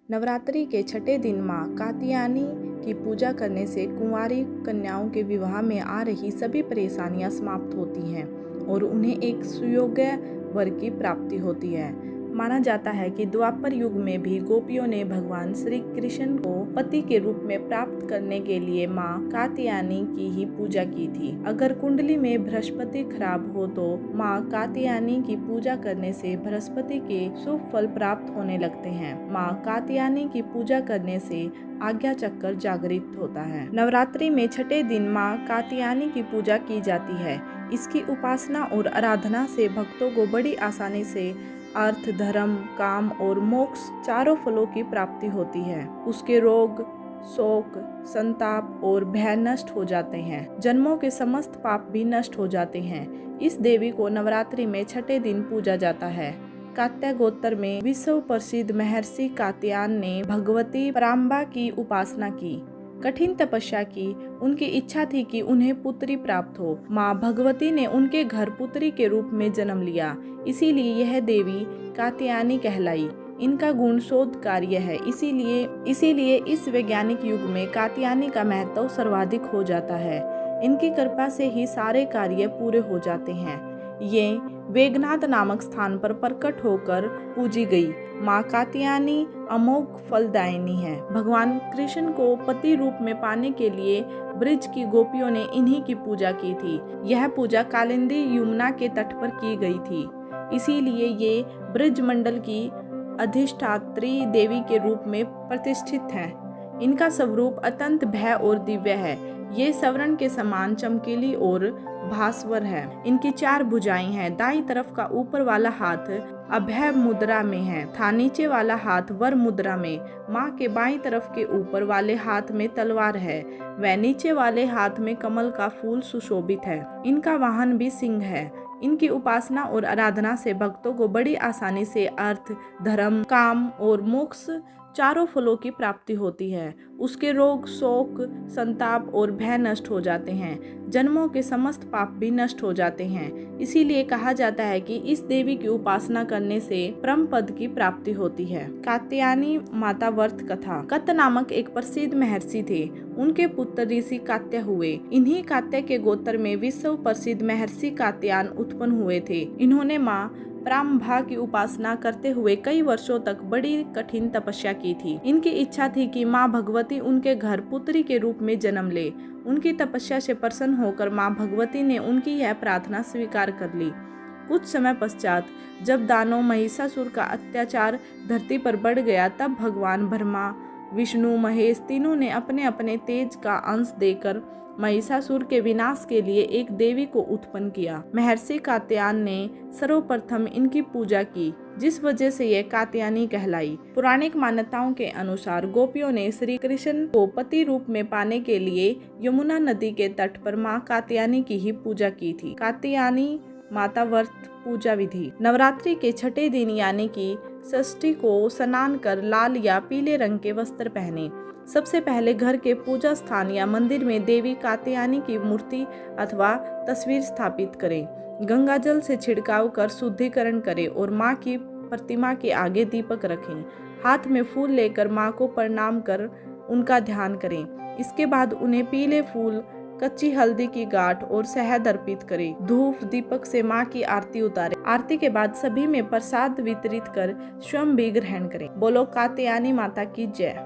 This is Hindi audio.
नवरात्रि के छठे दिन माँ कात्यायनी की पूजा करने से कुंवारी कन्याओं के विवाह में आ रही सभी परेशानियां समाप्त होती हैं और उन्हें एक सुयोग्य वर की प्राप्ति होती है। माना जाता है कि द्वापर युग में भी गोपियों ने भगवान श्री कृष्ण को पति के रूप में प्राप्त करने के लिए माँ कात्यायनी की ही पूजा की थी। अगर कुंडली में बृहस्पति खराब हो तो माँ कात्यायनी की पूजा करने से बृहस्पति के शुभ फल प्राप्त होने लगते हैं। माँ कात्यायनी की पूजा करने से आज्ञा चक्र जागृत होता है। नवरात्रि में छठे दिन माँ कात्यायनी की पूजा की जाती है। इसकी उपासना और आराधना से भक्तों को बड़ी आसानी से अर्थ, धर्म, काम और मोक्ष चारों फलों की प्राप्ति होती है। उसके रोग, शोक, संताप और भय नष्ट हो जाते हैं। जन्मों के समस्त पाप भी नष्ट हो जाते हैं। इस देवी को नवरात्रि में छठे दिन पूजा जाता है। कात्याय गोत्र में विश्व प्रसिद्ध महर्षि कात्यायन ने भगवती पराम्बा की उपासना की, कठिन तपस्या की। उनकी इच्छा थी कि उन्हें पुत्री प्राप्त हो। माँ भगवती ने उनके घर पुत्री के रूप में जन्म लिया, इसीलिए यह देवी कात्यायनी कहलाई। इनका गुण शोध कार्य है, इसीलिए इस वैज्ञानिक युग में कात्यायनी का महत्व सर्वाधिक हो जाता है। इनकी कृपा से ही सारे कार्य पूरे हो जाते हैं। ये वेगनाथ नामक स्थान पर प्रकट होकर पूजी गई माँ कात्यायनी अमोघ फलदायिनी है। भगवान कृष्ण को पति रूप में पाने के लिए ब्रज की गोपियों ने इन्हीं की पूजा की थी। यह पूजा कालिंदी यमुना के तट पर की गई थी, इसीलिए ये ब्रज मंडल की अधिष्ठात्री देवी के रूप में प्रतिष्ठित है। इनका स्वरूप अत्यंत भय और दिव्य है। ये स्वर्ण के समान चमकीली और भास्वर है। इनकी 4 भुजाएं हैं। दाईं तरफ का ऊपर वाला हाथ अभय मुद्रा में है था, नीचे वाला हाथ वर मुद्रा में। माँ के बाईं तरफ के ऊपर वाले हाथ में तलवार है व नीचे वाले हाथ में कमल का फूल सुशोभित है। इनका वाहन भी सिंह है। इनकी उपासना और आराधना से भक्तों को बड़ी आसानी से अर्थ, धर्म, काम और मोक्ष चारों फलों की प्राप्ति होती है। उसके रोग, शोक, संताप और भय नष्ट हो जाते हैं। जन्मों के समस्त पाप भी नष्ट हो जाते हैं। इसीलिए कहा जाता है कि इस देवी की उपासना करने से परम पद की प्राप्ति होती है। कात्यायनी माता व्रत कथा। कत नामक एक प्रसिद्ध महर्षि थे। उनके पुत्र ऋषि कात्याय हुए। इन्हीं कात्याय के गोत्र में विश्व प्रसिद्ध महर्षि कात्यायन उत्पन्न हुए थे। इन्होंने माँ पराम्बा की उपासना करते हुए कई वर्षों तक बड़ी कठिन तपस्या की थी। इनकी इच्छा थी कि माँ भगवती उनके घर पुत्री के रूप में जन्म ले। उनकी तपस्या से प्रसन्न होकर माँ भगवती ने उनकी यह प्रार्थना स्वीकार कर ली। कुछ समय पश्चात जब दानव महिषासुर का अत्याचार धरती पर बढ़ गया, तब भगवान ब्रह्मा, विष्णु, महेश तीनों ने अपने अपने तेज का अंश देकर महिषासुर के विनाश के लिए एक देवी को उत्पन्न किया। महर्षि कात्यायन ने सर्वप्रथम इनकी पूजा की, जिस वजह से यह कात्यायनी कहलाई। पौराणिक मान्यताओं के अनुसार गोपियों ने श्री कृष्ण को पति रूप में पाने के लिए यमुना नदी के तट पर माँ कात्यायनी की ही पूजा की थी। कात्यायनी माता व्रत पूजा विधि। नवरात्रि के छठे दिन यानी कि षष्ठी को स्नान कर लाल या पीले रंग के वस्त्र पहने। सबसे पहले घर के पूजा स्थान या मंदिर में देवी कात्यायनी की मूर्ति अथवा तस्वीर स्थापित करें। गंगा जल से छिड़काव कर शुद्धिकरण करें और माँ की प्रतिमा के आगे दीपक रखें। हाथ में फूल लेकर माँ को प्रणाम कर उनका ध्यान करें। इसके बाद उन्हें पीले फूल, कच्ची हल्दी की गांठ और शहद अर्पित करें। धूप दीपक से माँ की आरती उतारें। आरती के बाद सभी में प्रसाद वितरित कर स्वयं भी ग्रहण करें। बोलो कात्यायनी माता की जय।